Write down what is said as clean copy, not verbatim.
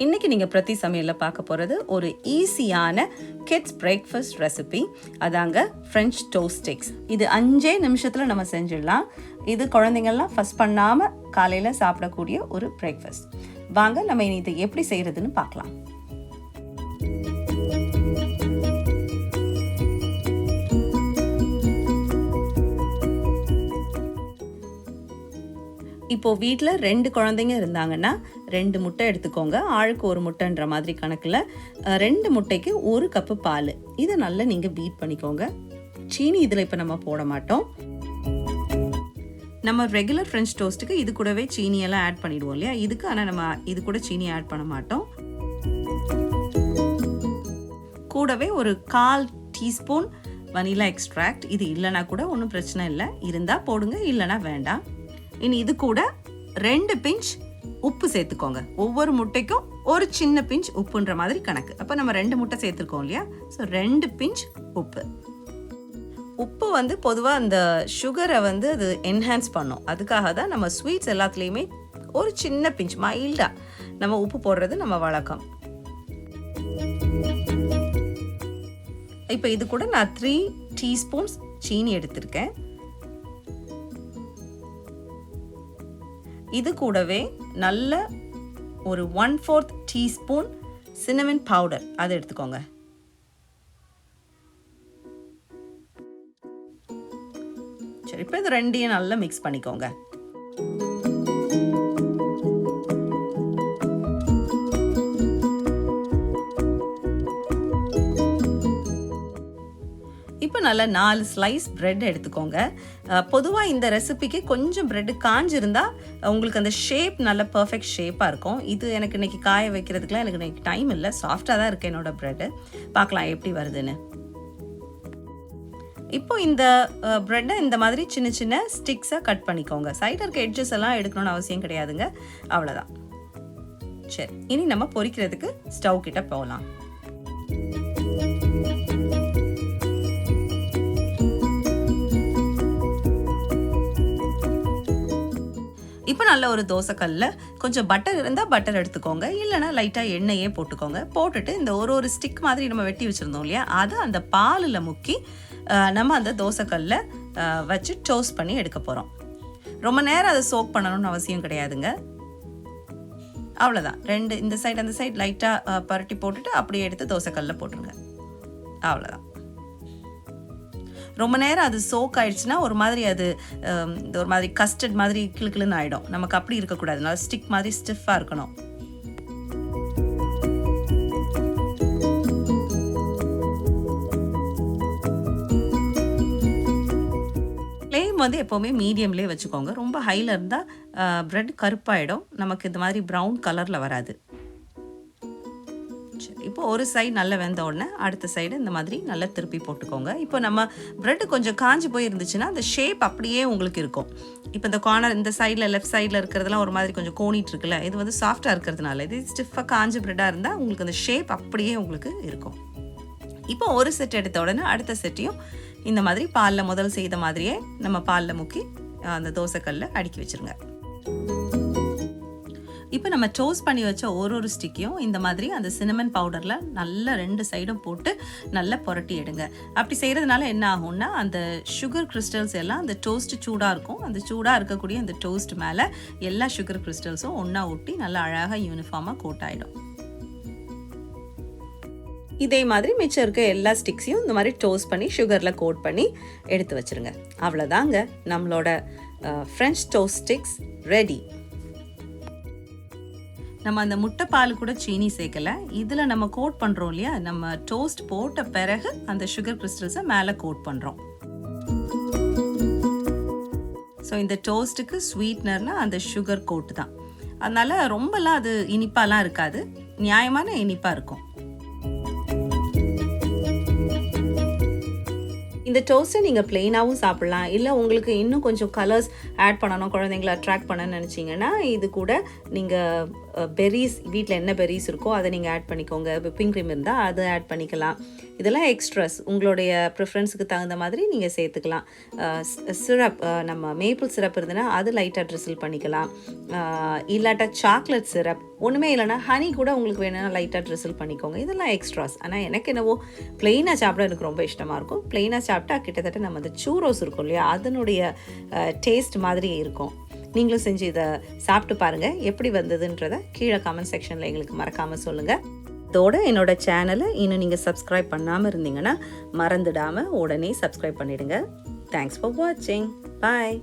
இன்றைக்கி நீங்கள் பிரதி சமையலில் பார்க்க போகிறது ஒரு ஈஸியான கிட்ஸ் பிரேக்ஃபாஸ்ட் ரெசிபி. அதாங்க ஃப்ரெஞ்ச் டோஸ்ட் ஸ்டிக்ஸ். இது 5 நிமிஷத்தில் நம்ம செஞ்சிடலாம். இது குழந்தைங்கள்லாம் ஃபஸ்ட் பண்ணாமல் காலையில் சாப்பிடக்கூடிய ஒரு பிரேக்ஃபாஸ்ட். வாங்க நம்ம இனி இதை எப்படி செய்கிறதுன்னு பார்க்கலாம். இப்போது வீட்டில் 2 குழந்தைங்க இருந்தாங்கன்னா 2 முட்டை எடுத்துக்கோங்க. ஆளுக்கு 1 முட்டைன்ற மாதிரி கணக்கில் 2 முட்டைக்கு 1 கப்பு பால். இதை நல்லா நீங்கள் பீட் பண்ணிக்கோங்க. சீனி இதில் இப்போ நம்ம போட மாட்டோம். நம்ம ரெகுலர் ஃப்ரெஞ்ச் டோஸ்ட்டுக்கு இது கூடவே சீனியெல்லாம் ஆட் பண்ணிடுவோம் இல்லையா, இதுக்கு ஆனால் நம்ம இது கூட சீனி ஆட் பண்ண மாட்டோம். கூடவே ஒரு 1/4 டீஸ்பூன் வனிலா எக்ஸ்ட்ராக்ட். இது இல்லைனா கூட ஒன்றும் பிரச்சனை இல்லை, இருந்தால் போடுங்க, இல்லைனா வேண்டாம். இனி இது கூட 2 பிஞ்ச் உப்பு சேர்த்துக்கோங்க. ஒவ்வொரு முட்டைக்கும் ஒரு சின்ன பிஞ்ச் உப்புன்ற மாதிரி கணக்கு. அப்போ நம்ம 2 முட்டை சேர்த்துருக்கோம் இல்லையா, ஸோ 2 பிஞ்ச் உப்பு. உப்பு பொதுவாக அந்த சுகரை அது என்ஹான்ஸ் பண்ணும். அதுக்காக தான் நம்ம ஸ்வீட்ஸ் எல்லாத்துலேயுமே ஒரு சின்ன பிஞ்ச் மைல்டாக நம்ம உப்பு போடுறது நம்ம வழக்கம். இப்போ இது கூட நான் 3 டீஸ்பூன்ஸ் சீனி எடுத்திருக்கேன். இது கூடவே நல்ல ஒரு 1/4 டீஸ்பூன் சின்னமன் பவுடர் அதை எடுத்துக்கோங்க. சரி, இப்போ இது 2ஐயும் நல்லா மிக்ஸ் பண்ணிக்கோங்க. இப்போ நல்லா 4 ஸ்லைஸ் பிரெட் எடுத்துக்கோங்க. பொதுவாக இந்த ரெசிபிக்கு கொஞ்சம் பிரெட்டு காஞ்சிருந்தால் உங்களுக்கு அந்த ஷேப் நல்ல பர்ஃபெக்ட் ஷேப்பாக இருக்கும். இது எனக்கு இன்றைக்கி காய வைக்கிறதுக்குலாம் எனக்கு இன்றைக்கி டைம் இல்லை, சாஃப்டாக தான் இருக்குது என்னோடய ப்ரெட்டு. பார்க்கலாம் எப்படி வருதுன்னு. இப்போ இந்த ப்ரெட்டை இந்த மாதிரி சின்ன சின்ன ஸ்டிக்ஸாக கட் பண்ணிக்கோங்க. சைடில் இருக்க எட்ஜஸ் எல்லாம் எடுக்கணும்னு அவசியம் கிடையாதுங்க, அவ்வளோதான். சரி, இனி நம்ம பொரிக்கிறதுக்கு ஸ்டவ் கிட்ட போகலாம். இப்போ நல்ல ஒரு தோசைக்கல்லில் கொஞ்சம் பட்டர் இருந்தால் பட்டர் எடுத்துக்கோங்க, இல்லைனா லைட்டாக எண்ணெயே போட்டுக்கோங்க. போட்டுட்டு இந்த ஒரு ஸ்டிக் மாதிரி நம்ம வெட்டி வச்சுருந்தோம் இல்லையா, அதை அந்த பாலில் முக்கி நம்ம அந்த தோசைக்கல்லில் வச்சு டோஸ்ட் பண்ணி எடுக்க போகிறோம். ரொம்ப நேரம் அதை சோக் பண்ணணும்னு அவசியம் கிடையாதுங்க, அவ்வளோதான். 2 இந்த சைடு அந்த சைடு லைட்டாக பரட்டி போட்டுட்டு அப்படியே எடுத்து தோசைக்கல்லில் போட்டுருங்க, அவ்வளோதான். ரொம்ப நேரம் அது சோக் ஆயிடுச்சுன்னா ஒரு மாதிரி அது ஒரு மாதிரி கஸ்டர்ட் மாதிரி கிளுக்கிளுன்னு ஆகிடும். நமக்கு அப்படி இருக்கக்கூடாது, நல்லா ஸ்டிக் மாதிரி ஸ்டிஃபாக இருக்கணும். ஃப்ளேம் எப்போவுமே மீடியம்லேயே வச்சுக்கோங்க. ரொம்ப ஹையில் இருந்தால் ப்ரெட் கருப்பாயிடும், நமக்கு இந்த மாதிரி ப்ரௌன் கலரில் வராது. இப்போ ஒரு சைடு நல்லா வெந்த உடனே அடுத்த சைடு இந்த மாதிரி நல்லா திருப்பி போட்டுக்கோங்க. இப்போ நம்ம ப்ரெட்டு கொஞ்சம் காஞ்சி போய் இருந்துச்சுன்னா அந்த ஷேப் அப்படியே உங்களுக்கு இருக்கும். இப்போ இந்த கார்னர் இந்த சைடில் லெஃப்ட் சைடில் இருக்கிறதுலாம் ஒரு மாதிரி கொஞ்சம் கோணிட்டு இருக்குல்ல, இது சாஃப்டாக இருக்கிறதுனால. இது ஸ்டிஃபாக காஞ்சி ப்ரெட்டாக இருந்தால் உங்களுக்கு அந்த ஷேப் அப்படியே உங்களுக்கு இருக்கும். இப்போ ஒரு செட் எடுத்த உடனே அடுத்த செட்டையும் இந்த மாதிரி பாலில் முதல் செய்த மாதிரியே நம்ம பாலில் முக்கி அந்த தோசைக்கல்ல அடுக்கி வச்சுருங்க. இப்போ நம்ம டோஸ்ட் பண்ணி வச்ச ஒரு ஸ்டிக்கையும் இந்த மாதிரி அந்த சின்னமன் பவுடரில் நல்லா 2 சைடும் போட்டு நல்லா புரட்டி எடுங்க. அப்படி செய்கிறதுனால என்ன ஆகும்னா, அந்த சுகர் கிறிஸ்டல்ஸ் எல்லாம் அந்த டோஸ்ட்டு சூடாக இருக்கும், அந்த சூடாக இருக்கக்கூடிய அந்த டோஸ்ட் மேலே எல்லா சுகர் கிறிஸ்டல்ஸும் ஒன்றா ஒட்டி நல்லா அழகாக யூனிஃபார்மாக கோட் ஆகிடும். இதே மாதிரி மிச்சம் இருக்க எல்லா ஸ்டிக்ஸையும் இந்த மாதிரி டோஸ்ட் பண்ணி சுகரில் கோட் பண்ணி எடுத்து வச்சுருங்க. அவ்வளோதாங்க, நம்மளோட ஃப்ரெஞ்ச் டோஸ்ட் ஸ்டிக்ஸ் ரெடி. நம்ம அந்த முட்டை பால் கூட சீனி சேர்க்கலை, இதில் நம்ம கோட் பண்ணுறோம் இல்லையா, நம்ம டோஸ்ட் போட்ட பிறகு அந்த சுகர் கிறிஸ்டல்ஸை மேலே கோட் பண்ணுறோம். ஸோ இந்த டோஸ்ட்டுக்கு ஸ்வீட்னர்னால் அந்த சுகர் கோட் தான். அதனால் ரொம்பலாம் அது இனிப்பாலாம் இருக்காது, நியாயமான இனிப்பாக இருக்கும். இந்த டோஸ்ட்டை நீங்கள் ப்ளெயினாகவும் சாப்பிட்லாம், இல்லை உங்களுக்கு இன்னும் கொஞ்சம் கலர்ஸ் ஆட் பண்ணணும், குழந்தைங்களை அட்ராக்ட் பண்ணணும்னு நினச்சிங்கன்னா இது கூட நீங்கள் பெர்ரிஸ், வீட்டில் என்ன பெர்ரிஸ் இருக்கோ அதை நீங்கள் ஆட் பண்ணிக்கோங்க. விப்பிங் க்ரீம் இருந்தால் அதை ஆட் பண்ணிக்கலாம். இதெல்லாம் எக்ஸ்ட்ராஸ் உங்களுடைய ப்ரிஃபரன்ஸுக்கு தகுந்த மாதிரி நீங்கள் சேர்த்துக்கலாம். சிரப், நம்ம மேப்பிள் சிரப் இருந்ததுன்னா அது லைட்டாக ட்ரிசில் பண்ணிக்கலாம். இல்லாட்டா சாக்லேட் சிரப் ஒன்றுமே இல்லைனா ஹனி கூட உங்களுக்கு வேணும்னா லைட்டாக ட்ரிசில் பண்ணிக்கோங்க. இதெல்லாம் எக்ஸ்ட்ராஸ். ஆனால் எனக்கு என்னவோ ப்ளெயினாக சாப்பிட எனக்கு ரொம்ப இஷ்டமாக இருக்கும். ப்ளெயினாக சாப்பிட்டா கிட்டத்தட்ட நம்ம அந்த சூரோஸ் இருக்கும் இல்லையா, அதனுடைய டேஸ்ட் மாதிரியே இருக்கும். நீங்களும் செஞ்சு இதை சாப்பிட்டு பாருங்கள். எப்படி வந்ததுன்றதை கீழே கமெண்ட் செக்ஷனில் எங்களுக்கு மறக்காமல் சொல்லுங்கள். இதோட என்னோட சேனலை இன்னும் நீங்கள் சப்ஸ்கிரைப் பண்ணாமல் இருந்தீங்கன்னா மறந்துடாமல் உடனே சப்ஸ்கிரைப் பண்ணிவிடுங்க. தேங்க்ஸ் ஃபார் வாட்சிங். பாய்.